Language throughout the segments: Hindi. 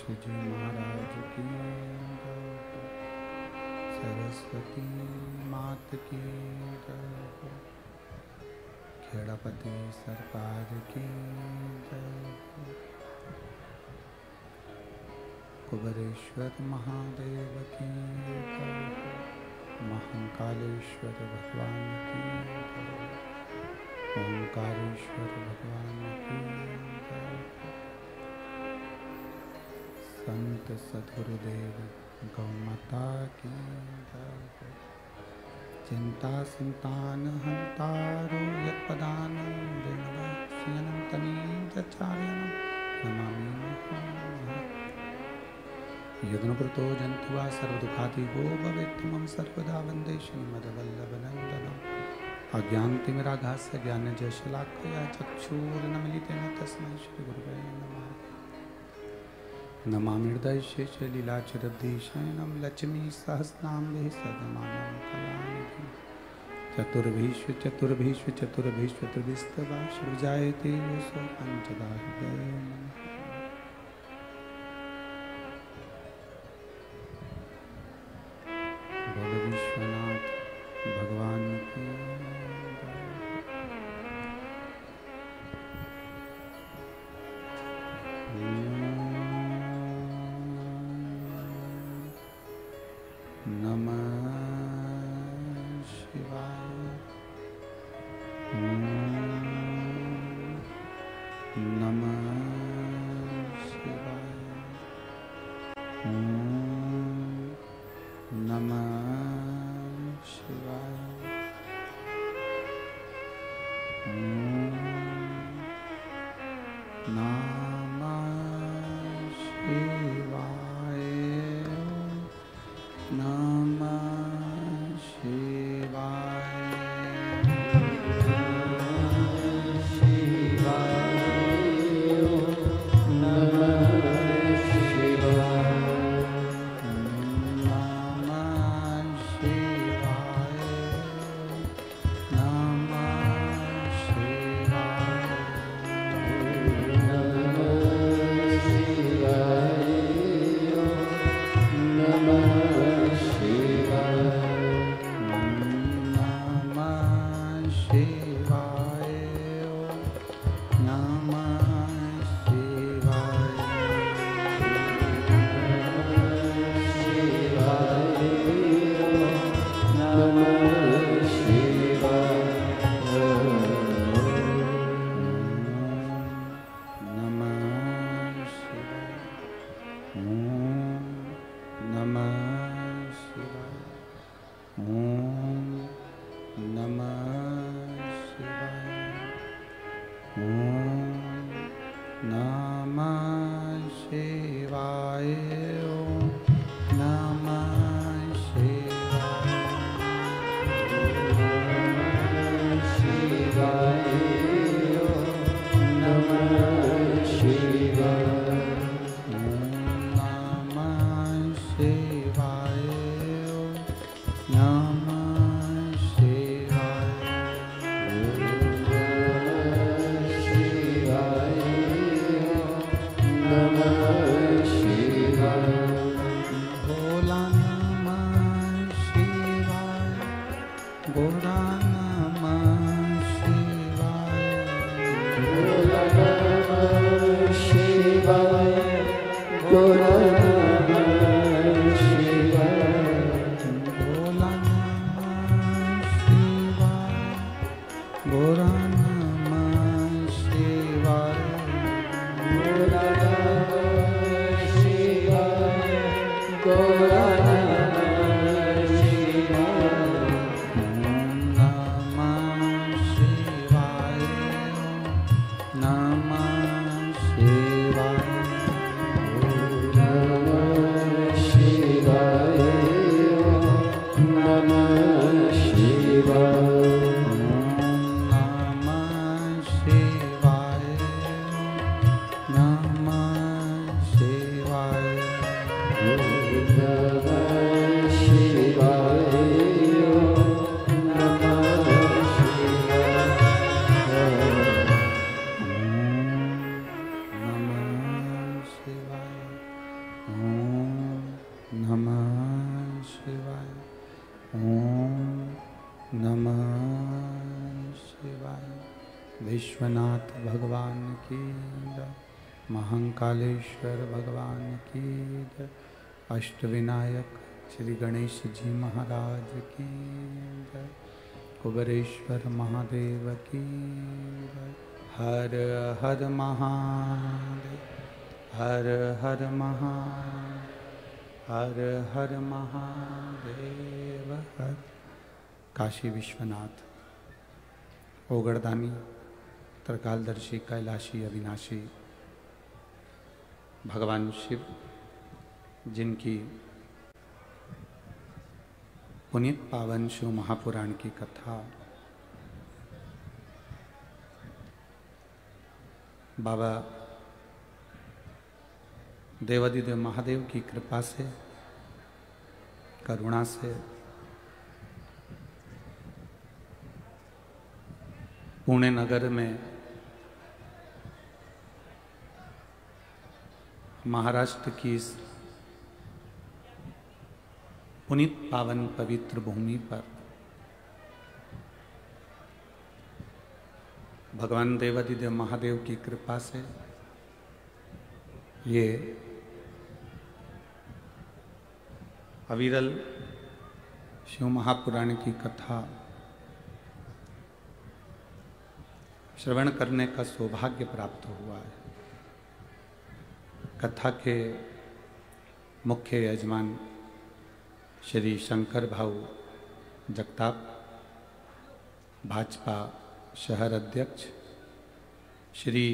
जी महाराज की जय, सरस्वती मात की जय, खेड़ापति सरकार की जय, कुबेरेश्वर महादेव की जय, महाकालेश्वर भगवान की जय, ओंकारेश्वर भगवान की जय, संत सद्गुरुदेव गौ माता की जय, चिंता संतान हंतारो यत्पदानं विनवस्यनं तमीन्द्रचार्यं नमामि महामहम्। यज्ञकृतो जन्तुवा सर्वदुःखातिगो भवेत्तमं सर्वदा वन्दे श्रीमद्वल्लभनन्दनम्। अज्ञानतिमिराघास्य ज्ञानजशलाकया चक्षुरुन्मीलितेन तस्मै श्रीगुरुवे नमः। नमामि हृदयशेषलीलाचरब्धिशयनं लक्ष्मीसहस्रनाम्भिः सदमानं कलानिधिं। चतुर्भीष्व चतुर्भिस्तवा सृजायते यशो पञ्चदा हृदये नमः। बोलो विश्वनाथ भगवान की नमः शिवाय। नमः शिवाय। नमः शिवाय। नमः शिवाय। नमः शिवाय। विश्वनाथ भगवान की जय, महाकालेश्वर भगवान की जय, अष्टविनायक श्री गणेश जी महाराज की जय, कुबेरेश्वर महादेव की जय। हर हर महादेव, हर हर महादेव, हर हर महादेव हर। काशी विश्वनाथ, ओगड़दानी, त्रिकालदर्शी, कैलाशी, अविनाशी भगवान शिव, जिनकी पुनीत पावन शिव महापुराण की कथा बाबा देवादिदेव महादेव की कृपा से, करुणा से पुणे नगर में महाराष्ट्र की इस पुनीत पावन पवित्र भूमि पर भगवान देवादिदेव महादेव की कृपा से ये अविरल शिव महापुराण की कथा श्रवण करने का सौभाग्य प्राप्त हुआ है। कथा के मुख्य यजमान श्री शंकर भाऊ जगताप, भाजपा शहर अध्यक्ष श्री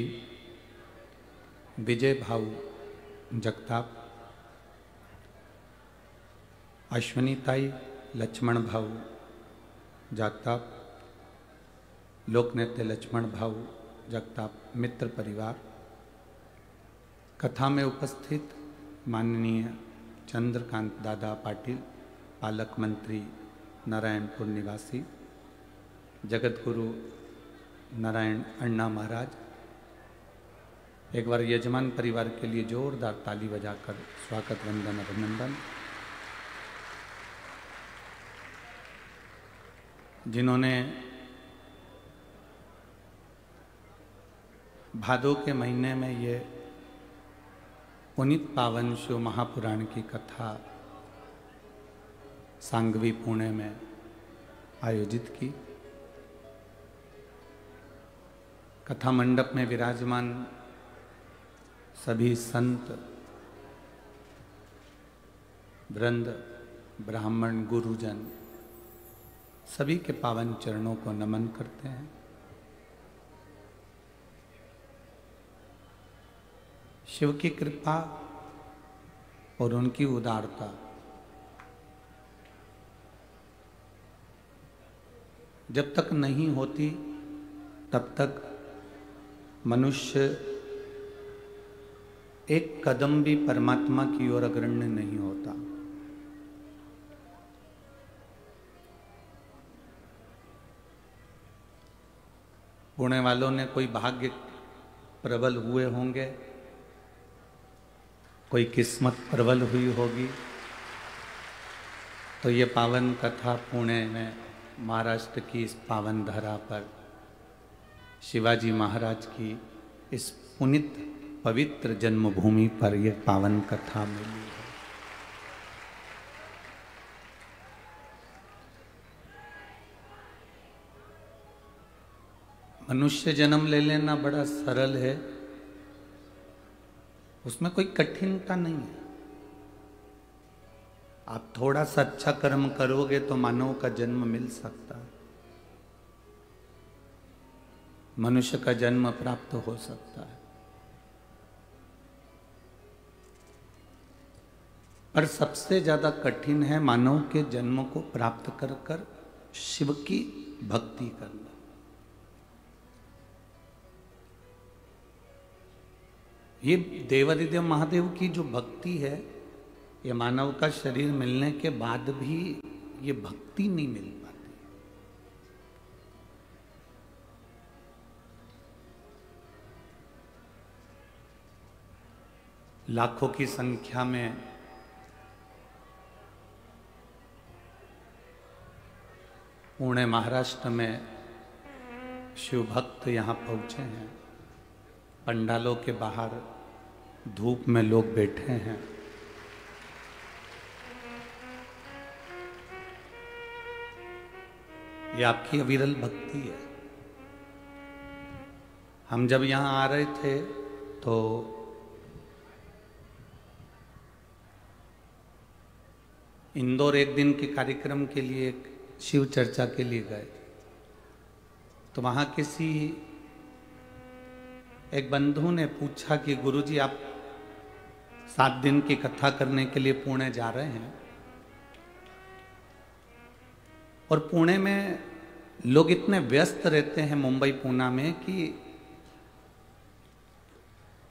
विजय भाऊ जगताप, अश्वनीताई लक्ष्मण भाऊ जगताप, लोकनेता लक्ष्मण भाऊ जगताप, मित्र परिवार, कथा में उपस्थित माननीय चंद्रकांत दादा पाटिल, पालक मंत्री नारायणपुर निवासी, जगत गुरु नारायण अण्णा महाराज, एक बार यजमान परिवार के लिए जोरदार ताली बजाकर स्वागत वंदन अभिनंदन। जिन्होंने भादों के महीने में ये पुनीत पावन शिव महापुराण की कथा सांगवी पुणे में आयोजित की। कथा मंडप में विराजमान सभी संत वृंद, ब्राह्मण, गुरुजन सभी के पावन चरणों को नमन करते हैं। शिव की कृपा और उनकी उदारता जब तक नहीं होती तब तक मनुष्य एक कदम भी परमात्मा की ओर अग्रण्य नहीं होता। पुणे वालों ने कोई भाग्य प्रबल हुए होंगे, कोई किस्मत प्रबल हुई होगी, तो ये पावन कथा पुणे में महाराष्ट्र की इस पावन धरा पर शिवाजी महाराज की इस पुनीत पवित्र जन्मभूमि पर यह पावन कथा मिली है। मनुष्य जन्म ले लेना बड़ा सरल है, उसमें कोई कठिनता नहीं है। आप थोड़ा सा अच्छा कर्म करोगे तो मानव का जन्म मिल सकता है, मनुष्य का जन्म प्राप्त हो सकता है। पर सबसे ज्यादा कठिन है मानव के जन्म को प्राप्त कर कर शिव की भक्ति करना। ये देवादिदेव महादेव की जो भक्ति है, ये मानव का शरीर मिलने के बाद भी ये भक्ति नहीं मिल पाती। लाखों की संख्या में पुणे महाराष्ट्र में शिव भक्त यहाँ पहुँचे हैं। पंडालों के बाहर धूप में लोग बैठे हैं। ये आपकी अविरल भक्ति है। हम जब यहाँ आ रहे थे तो इंदौर एक दिन के कार्यक्रम के लिए, एक शिव चर्चा के लिए गए, तो वहाँ किसी एक बंधु ने पूछा कि गुरुजी आप 7 दिन की कथा करने के लिए पुणे जा रहे हैं, और पुणे में लोग इतने व्यस्त रहते हैं मुंबई पूना में कि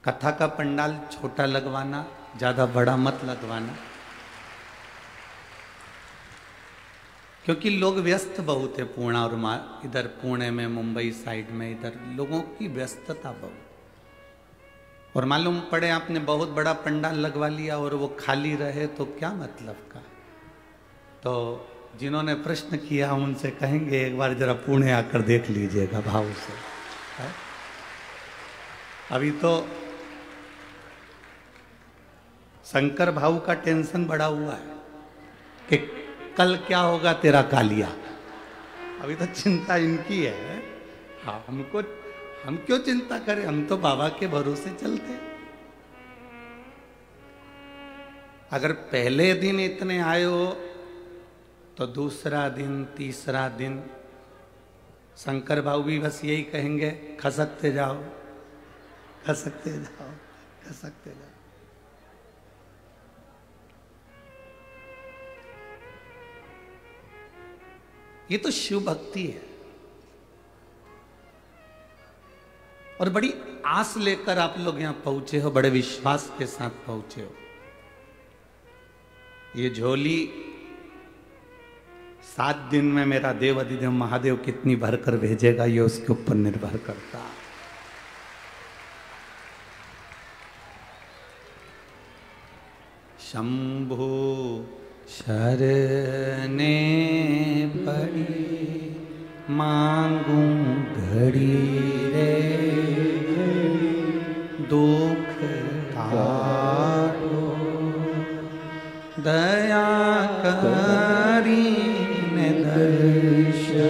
कथा का पंडाल छोटा लगवाना, ज़्यादा बड़ा मत लगवाना, क्योंकि लोग व्यस्त बहुत है पूर्णा और इधर पुणे में, मुंबई साइड में इधर लोगों की व्यस्तता बहुत। और मालूम पड़े आपने बहुत बड़ा पंडाल लगवा लिया और वो खाली रहे तो क्या मतलब का। तो जिन्होंने प्रश्न किया हम उनसे कहेंगे एक बार जरा पुणे आकर देख लीजिएगा भाव से। है? अभी तो शंकर भाऊ का टेंशन बढ़ा हुआ है कि कल क्या होगा तेरा कालिया। अभी तो चिंता इनकी है। हाँ, हम क्यों चिंता करें, हम तो बाबा के भरोसे चलते हैं। अगर पहले दिन इतने आए हो तो दूसरा दिन, तीसरा दिन शंकर भाऊ भी बस यही कहेंगे, खसकते जाओ, खसकते जाओ, खसकते जाओ। ये तो शिव भक्ति है। और बड़ी आस लेकर आप लोग यहां पहुंचे हो, बड़े विश्वास के साथ पहुंचे हो। ये झोली 7 दिन में मेरा देव अधिदेव महादेव कितनी भरकर भेजेगा, ये उसके ऊपर निर्भर करता। शंभु शरणे पड़ी मांगू घड़ी रे, दुख काटो दया करी ने दर्शन।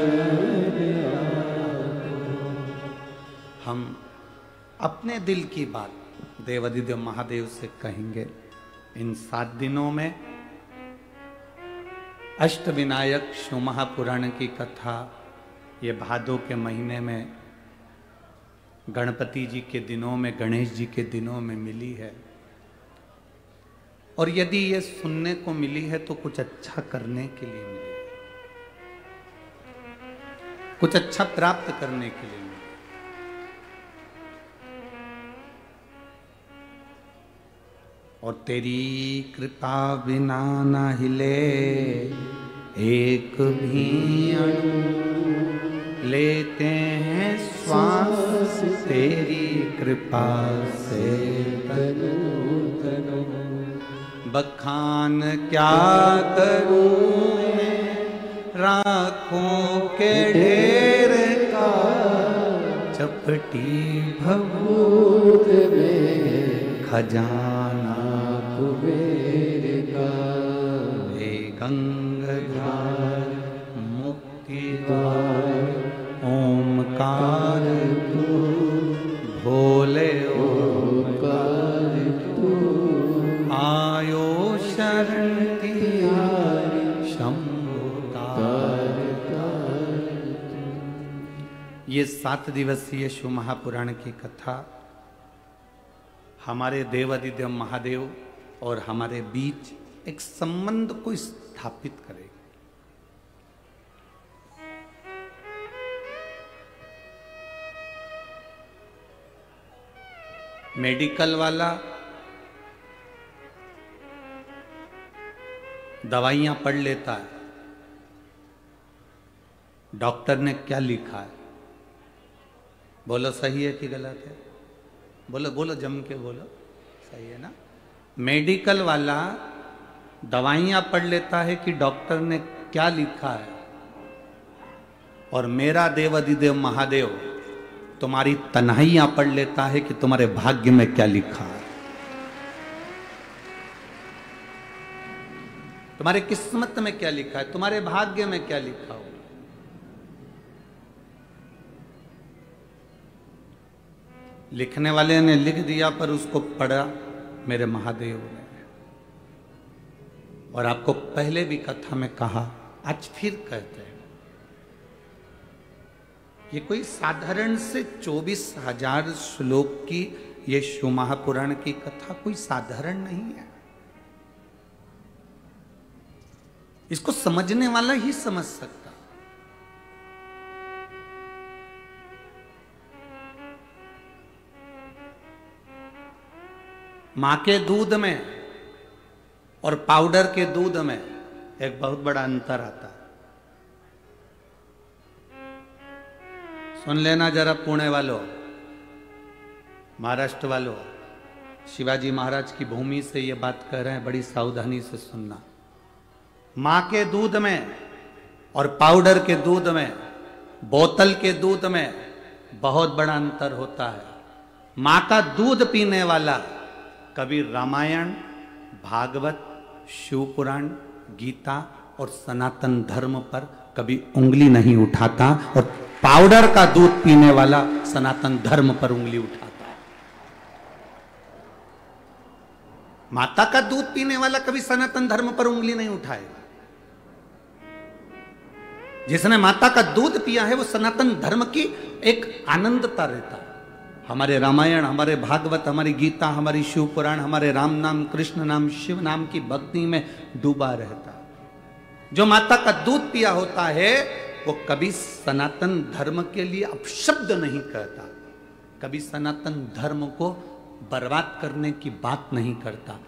हम अपने दिल की बात देवाधिदेव महादेव से कहेंगे। इन 7 दिनों में अष्टविनायक शिव महापुराण की कथा ये भादों के महीने में गणपति जी के दिनों में, गणेश जी के दिनों में मिली है। और यदि ये सुनने को मिली है तो कुछ अच्छा करने के लिए मिली है, कुछ अच्छा प्राप्त करने के लिए मिली। और तेरी कृपा बिना ना हिले एक भी अणु, लेते हैं श्वास तेरी कृपा से तनु तनु। बखान क्या करूं मैं राखों के ढेर का, चपटी भभूत में खजाना कुबेर का। हे गंगाधार मुक्ति द्वार ओमकार तू, भोले ओमकार तू। आयो शरण तिहारी शंभु तार तार। ये 7 दिवसीय शिव महापुराण की कथा हमारे देवाधिदेव महादेव और हमारे बीच एक संबंध को स्थापित करेगी। मेडिकल वाला दवाइयां पढ़ लेता है, डॉक्टर ने क्या लिखा है, बोलो सही है कि गलत है? बोलो बोलो, जम के बोलो, सही है ना? मेडिकल वाला दवाइयां पढ़ लेता है कि डॉक्टर ने क्या लिखा है, और मेरा देव अधिदेव महादेव तुम्हारी तन्हाइयां पढ़ लेता है कि तुम्हारे भाग्य में क्या लिखा है, तुम्हारे किस्मत में क्या लिखा है, तुम्हारे भाग्य में क्या लिखा हो। लिखने वाले ने लिख दिया पर उसको पढ़ा मेरे महादेव ने। और आपको पहले भी कथा में कहा, आज फिर कहते हैं, ये कोई साधारण से 24,000 श्लोक की ये शिव महापुराण की कथा कोई साधारण नहीं है। इसको समझने वाला ही समझ सकता। मां के दूध में और पाउडर के दूध में एक बहुत बड़ा अंतर आता है। सुन लेना जरा पुणे वालों, महाराष्ट्र वालों, शिवाजी महाराज की भूमि से ये बात कह रहे हैं, बड़ी सावधानी से सुनना। मां के दूध में और पाउडर के दूध में, बोतल के दूध में बहुत बड़ा अंतर होता है। मां का दूध पीने वाला कभी रामायण, भागवत, शिव पुराण, गीता और सनातन धर्म पर कभी उंगली नहीं उठाता, और पाउडर का दूध पीने वाला सनातन धर्म पर उंगली उठाता है। माता का दूध पीने वाला कभी सनातन धर्म पर उंगली नहीं उठाएगा। जिसने माता का दूध पिया है वो सनातन धर्म की एक आनंदता रहता है। हमारे रामायण, हमारे भागवत, हमारी गीता, हमारी शिव पुराण, हमारे राम नाम, कृष्ण नाम, शिव नाम की भक्ति में डूबा रहता है। जो माता का दूध पिया होता है वो कभी सनातन धर्म के लिए अपशब्द नहीं कहता, कभी सनातन धर्म को बर्बाद करने की बात नहीं करता।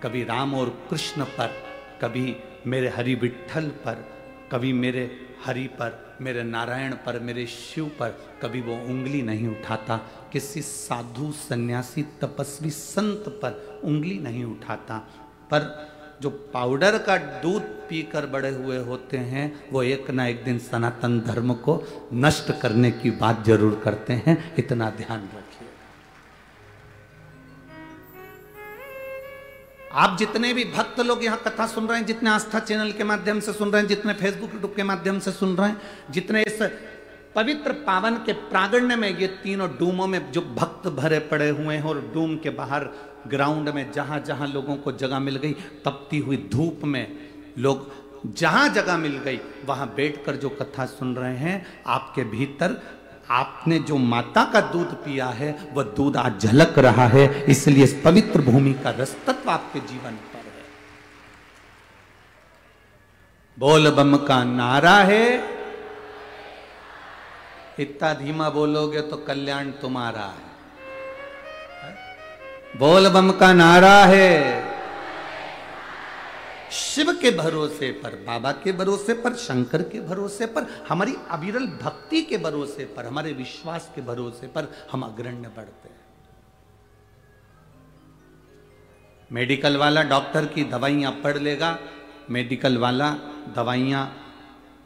कभी राम और कृष्ण पर, कभी मेरे हरि विठ्ठल पर, कभी मेरे हरि पर, मेरे नारायण पर, मेरे शिव पर कभी वो उंगली नहीं उठाता। किसी साधु, सन्यासी, तपस्वी, संत पर उंगली नहीं उठाता। पर जो पाउडर का दूध पीकर बड़े हुए होते हैं वो एक ना एक दिन सनातन धर्म को नष्ट करने की बात जरूर करते हैं, इतना ध्यान रखिए। आप जितने भी भक्त लोग यहाँ कथा सुन रहे हैं, जितने आस्था चैनल के माध्यम से सुन रहे हैं, जितने फेसबुक यूट्यूब के माध्यम से सुन रहे हैं, जितने इस पवित्र पावन के प्रांगण में, ये तीनों डूमों में जो भक्त भरे पड़े हुए हैं, और डूम के बाहर ग्राउंड में जहां जहां लोगों को जगह मिल गई, तपती हुई धूप में लोग जहां जगह मिल गई वहां बैठकर जो कथा सुन रहे हैं, आपके भीतर आपने जो माता का दूध पिया है वह दूध आज झलक रहा है। इसलिए इस पवित्र भूमि का रसतत्व आपके जीवन पर है। बोल बम का नारा है, इतना धीमा बोलोगे तो कल्याण तुम्हारा है। बोल बम का नारा है। शिव के भरोसे पर, बाबा के भरोसे पर, शंकर के भरोसे पर, हमारी अविरल भक्ति के भरोसे पर, हमारे विश्वास के भरोसे पर हम अग्रण्य बढ़ते हैं। मेडिकल वाला डॉक्टर की दवाइयां पढ़ लेगा, मेडिकल वाला दवाइयां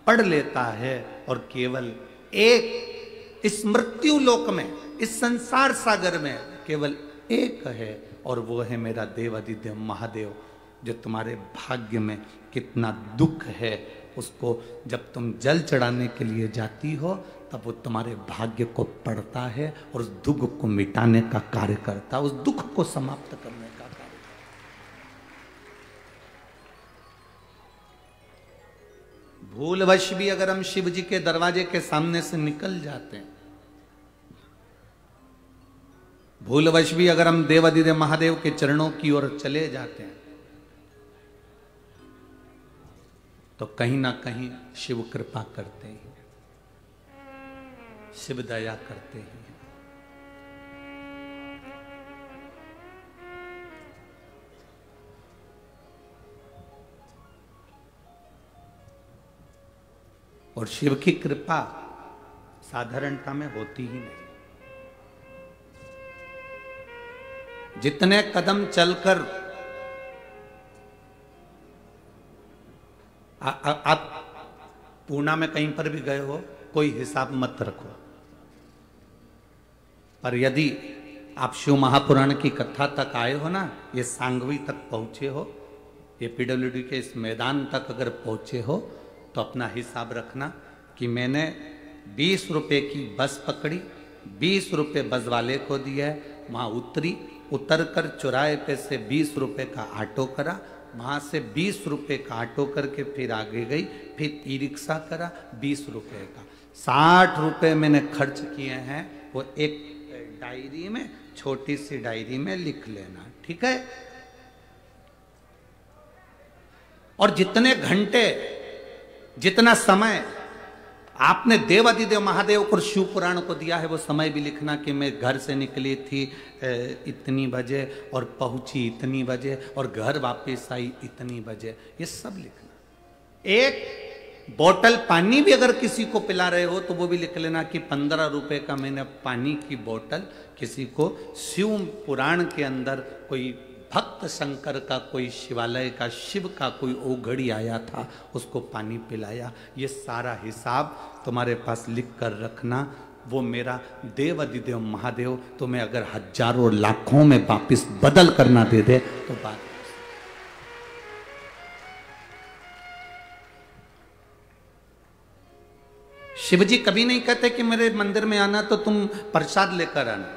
पढ़ लेता है और केवल एक इस मृत्यु लोक में, इस संसार सागर में केवल एक है, और वो है मेरा देव अधिदेव महादेव, जो तुम्हारे भाग्य में कितना दुख है उसको जब तुम जल चढ़ाने के लिए जाती हो तब वो तुम्हारे भाग्य को पढ़ता है और उस दुख को मिटाने का कार्य करता है, उस दुख को समाप्त करने का कार्य करता। भूलवश भी अगर हम शिव जी के दरवाजे के सामने से निकल जाते हैं, भूलवश भी अगर हम देव अधिदेव महादेव के चरणों की ओर चले जाते हैं, तो कहीं ना कहीं शिव कृपा करते हैं, शिव दया करते हैं। और शिव की कृपा साधारणता में होती ही नहीं। जितने कदम चलकर आप पूना में कहीं पर भी गए हो, कोई हिसाब मत रखो। पर यदि आप शिव महापुराण की कथा तक आए हो ना, ये सांगवी तक पहुंचे हो, ये पीडब्ल्यूडी के इस मैदान तक अगर पहुंचे हो, तो अपना हिसाब रखना कि मैंने 20 रुपए की बस पकड़ी, 20 रुपए बस वाले को दिया है, वहां उतर कर चौराहे पे से 20 रुपए का ऑटो करा, वहां से 20 रुपए का ऑटो करके फिर आगे गई, फिर ई रिक्शा करा 20 रुपए का, 60 रुपए मैंने खर्च किए हैं। वो एक डायरी में, छोटी सी डायरी में लिख लेना, ठीक है। और जितने घंटे, जितना समय आपने देवाधिदेव महादेव को शिव पुराण को दिया है, वो समय भी लिखना कि मैं घर से निकली थी इतनी बजे और पहुंची इतनी बजे और घर वापस आई इतनी बजे, ये सब लिखना। एक बोतल पानी भी अगर किसी को पिला रहे हो तो वो भी लिख लेना कि 15 रुपए का मैंने पानी की बोतल किसी को शिव पुराण के अंदर कोई भक्त शंकर का, कोई शिवालय का, शिव का कोई ओघड़ी आया था, उसको पानी पिलाया। ये सारा हिसाब तुम्हारे पास लिख कर रखना। वो मेरा देवाधिदेव महादेव तुम्हें अगर हजारों लाखों में वापिस बदल करना दे दे तो बात। शिवजी कभी नहीं कहते कि मेरे मंदिर में आना तो तुम प्रसाद लेकर आना,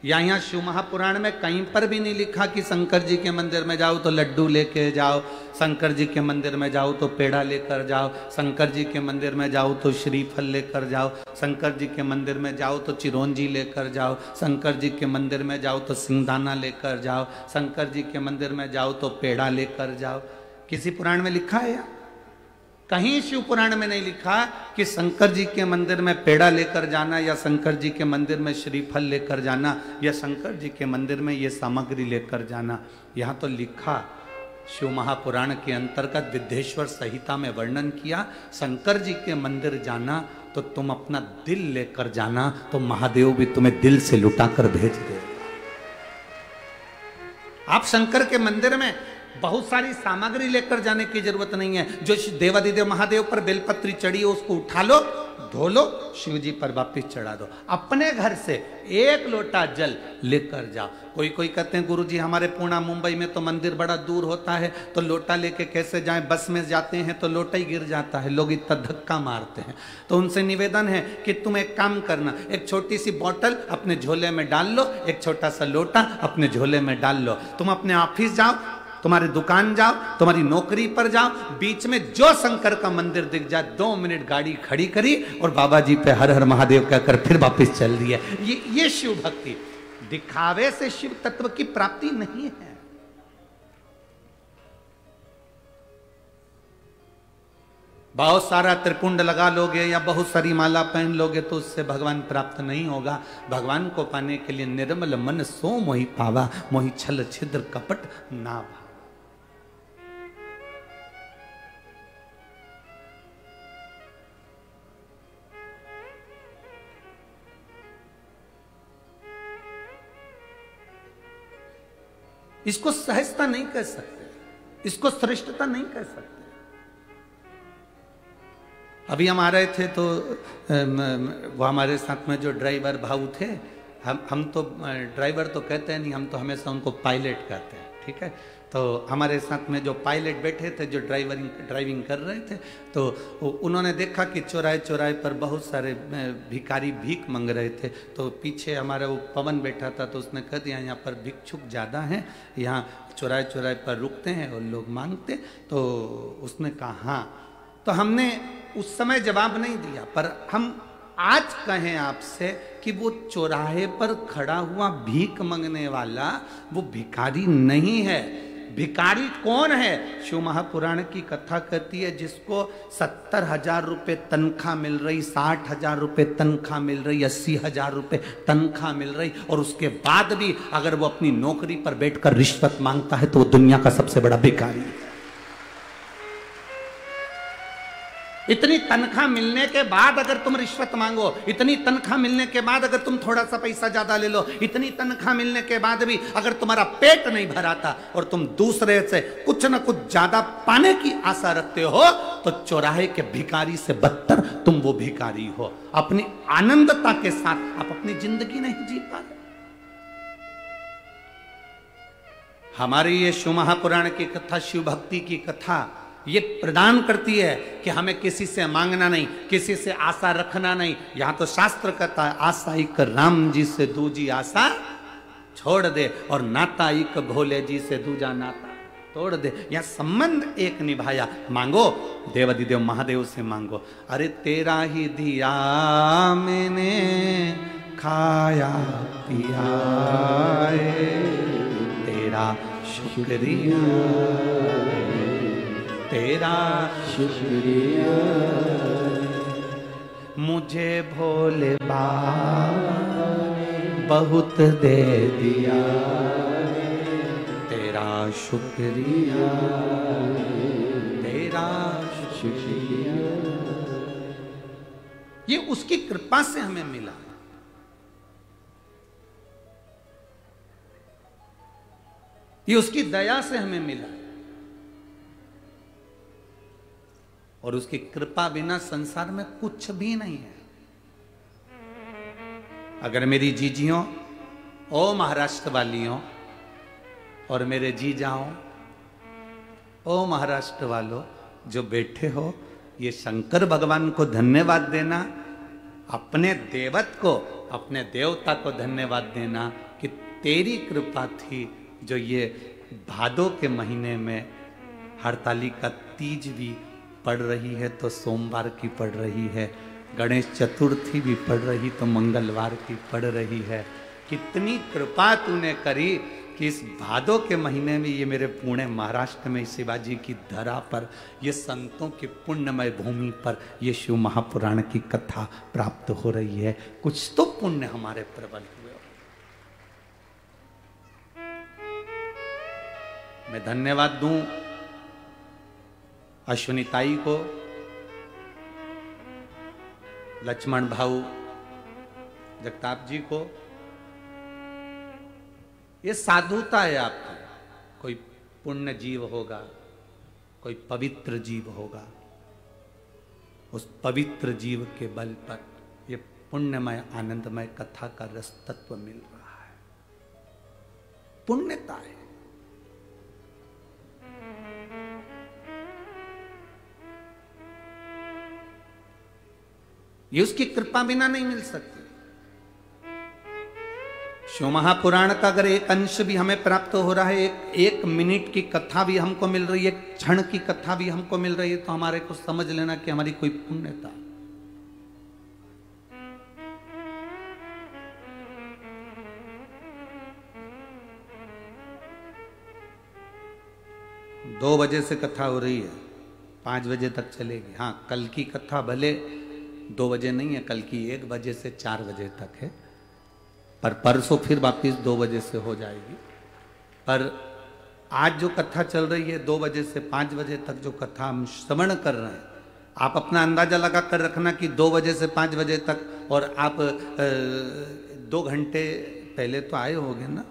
या यहाँ शिव महापुराण में कहीं पर भी नहीं लिखा कि शंकर जी के मंदिर में जाओ तो लड्डू लेके जाओ, शंकर जी के मंदिर में जाओ तो पेड़ा लेकर जाओ, शंकर जी के मंदिर में जाओ तो श्रीफल लेकर जाओ, शंकर जी के मंदिर में जाओ तो चिरौंजी लेकर जाओ, शंकर जी के मंदिर में जाओ तो सिंगदाना लेकर जाओ, शंकर जी के मंदिर में जाओ तो पेड़ा लेकर जाओ। किसी पुराण में लिखा है या कहीं शिव पुराण में नहीं लिखा कि शंकर जी के मंदिर में पेड़ा लेकर जाना, या शंकर जी के मंदिर में श्रीफल लेकर जाना, या शंकर जी के मंदिर में ये सामग्री लेकर जाना। यहाँ तो लिखा शिव महापुराण के अंतर्गत विद्येश्वर संहिता में वर्णन किया, शंकर जी के मंदिर जाना तो तुम अपना दिल लेकर जाना, तो महादेव भी तुम्हें दिल से लुटा कर भेज देगा। आप शंकर के मंदिर में बहुत सारी सामग्री लेकर जाने की जरूरत नहीं है। जो देवाधिदेव महादेव पर बेलपत्री चढ़ी है उसको उठा लो, धो लो, शिव जी पर वापिस चढ़ा दो। अपने घर से 1 लोटा जल लेकर जाओ। कोई कहते हैं गुरुजी हमारे पुणे मुंबई में तो मंदिर बड़ा दूर होता है, तो लोटा लेके कैसे जाएं, बस में जाते हैं तो लोटा ही गिर जाता है, लोग इतना धक्का मारते हैं। तो उनसे निवेदन है कि तुम एक काम करना, एक छोटी सी बोतल अपने झोले में डाल लो, एक छोटा सा लोटा अपने झोले में डाल लो। तुम अपने ऑफिस जाओ, तुम्हारी दुकान जाओ, तुम्हारी नौकरी पर जाओ, बीच में जो शंकर का मंदिर दिख जाए 2 मिनट गाड़ी खड़ी करी और बाबा जी पे हर हर महादेव कहकर फिर वापस चल दिया। ये शिव भक्ति। दिखावे से शिव तत्व की प्राप्ति नहीं है। बहुत सारा त्रिपुंड लगा लोगे या बहुत सारी माला पहन लोगे तो उससे भगवान प्राप्त नहीं होगा। भगवान को पाने के लिए निर्मल मन सो मोहि पावा, मोहि छल छिद्र कपट ना भावा। इसको सहजता नहीं कह सकते, इसको श्रेष्ठता नहीं कह सकते। अभी हम आ रहे थे तो वो हमारे साथ में जो ड्राइवर भाऊ थे, हम तो ड्राइवर तो कहते हैं नहीं, हम तो हमेशा उनको पायलट कहते हैं, ठीक है। तो हमारे साथ में जो पायलट बैठे थे, जो ड्राइविंग कर रहे थे, तो उन्होंने देखा कि चौराहे चौराहे पर बहुत सारे भिखारी भीख मांग रहे थे। तो पीछे हमारा वो पवन बैठा था, तो उसने कह दिया यहाँ पर भिक्षुक ज़्यादा हैं, यहाँ चौराहे चौराहे पर रुकते हैं और लोग मांगते। तो उसने कहा हाँ। तो हमने उस समय जवाब नहीं दिया, पर हम आज कहें आपसे कि वो चौराहे पर खड़ा हुआ भीख मांगने वाला वो भिखारी नहीं है। भिखारी कौन है? शिव महापुराण की कथा कहती है जिसको 70,000 रुपये तनख्वाह मिल रही, 60,000 रुपये तनख्वाह मिल रही, 80,000 रुपये तनख्वाह मिल रही, और उसके बाद भी अगर वो अपनी नौकरी पर बैठकर रिश्वत मांगता है तो वो दुनिया का सबसे बड़ा भिखारी है। इतनी तनख्वाह मिलने के बाद अगर तुम रिश्वत मांगो, इतनी तनख्वाह मिलने के बाद अगर तुम थोड़ा सा पैसा ज्यादा ले लो, इतनी तनख्वाह मिलने के बाद भी अगर तुम्हारा पेट नहीं भराता और तुम दूसरे से कुछ न कुछ ज्यादा पाने की आशा रखते हो, तो चौराहे के भिखारी से बदतर तुम वो भिखारी हो। अपनी आनंदता के साथ आप अपनी जिंदगी नहीं जी पा रहे। हमारी ये शिव महापुराण की कथा, शिव भक्ति की कथा ये प्रदान करती है कि हमें किसी से मांगना नहीं, किसी से आशा रखना नहीं। यहां तो शास्त्र कहता है आशा एक राम जी से दूजी आशा छोड़ दे, और नाता एक भोले जी से दूजा नाता तोड़ दे। यह संबंध एक निभाया, मांगो देवाधिदेव महादेव से मांगो। अरे तेरा ही दिया मैंने खाया पिया, तेरा शुक्रिया, तेरा शुक्रिया, मुझे भोले बाबा बहुत दे दिया, तेरा शुक्रिया, तेरा शुक्रिया। ये उसकी कृपा से हमें मिला। ये उसकी दया से हमें मिला, और उसकी कृपा बिना संसार में कुछ भी नहीं है। अगर मेरी जीजियों, ओ महाराष्ट्र वालियों, और मेरे जीजाओं, ओ महाराष्ट्र वालों जो बैठे हो, ये शंकर भगवान को धन्यवाद देना, अपने देवत को, अपने देवता को धन्यवाद देना कि तेरी कृपा थी जो ये भादों के महीने में हरतालिका तीज भी पड़ रही है तो सोमवार की पड़ रही है, गणेश चतुर्थी भी पड़ रही तो मंगलवार की पड़ रही है। कितनी कृपा तूने करी कि इस भादों के महीने में ये मेरे पुणे महाराष्ट्र में शिवाजी की धरा पर, ये संतों की पुण्यमय भूमि पर ये शिव महापुराण की कथा प्राप्त हो रही है। कुछ तो पुण्य हमारे प्रबल हुए। मैं धन्यवाद दूं अश्विनी ताई को, लक्ष्मण भाऊ जगताप जी को। ये साधुता है आपकी। कोई पुण्य जीव होगा, कोई पवित्र जीव होगा, उस पवित्र जीव के बल पर ये पुण्यमय आनंदमय कथा का रस तत्व मिल रहा है। पुण्यता है। ये उसकी कृपा बिना नहीं मिल सकती। शिव महापुराण का अगर एक अंश भी हमें प्राप्त हो रहा है, एक मिनट की कथा भी हमको मिल रही है, एक क्षण की कथा भी हमको मिल रही है, तो हमारे को समझ लेना कि हमारी कोई पुण्यता। दो बजे से कथा हो रही है, 5 बजे तक चलेगी। हाँ, कल की कथा भले 2 बजे नहीं है, कल की 1 बजे से 4 बजे तक है, पर परसों फिर वापिस 2 बजे से हो जाएगी। पर आज जो कथा चल रही है 2 बजे से 5 बजे तक जो कथा हम श्रवण कर रहे हैं, आप अपना अंदाजा लगा कर रखना कि 2 बजे से 5 बजे तक, और आप 2 घंटे पहले तो आए होंगे ना।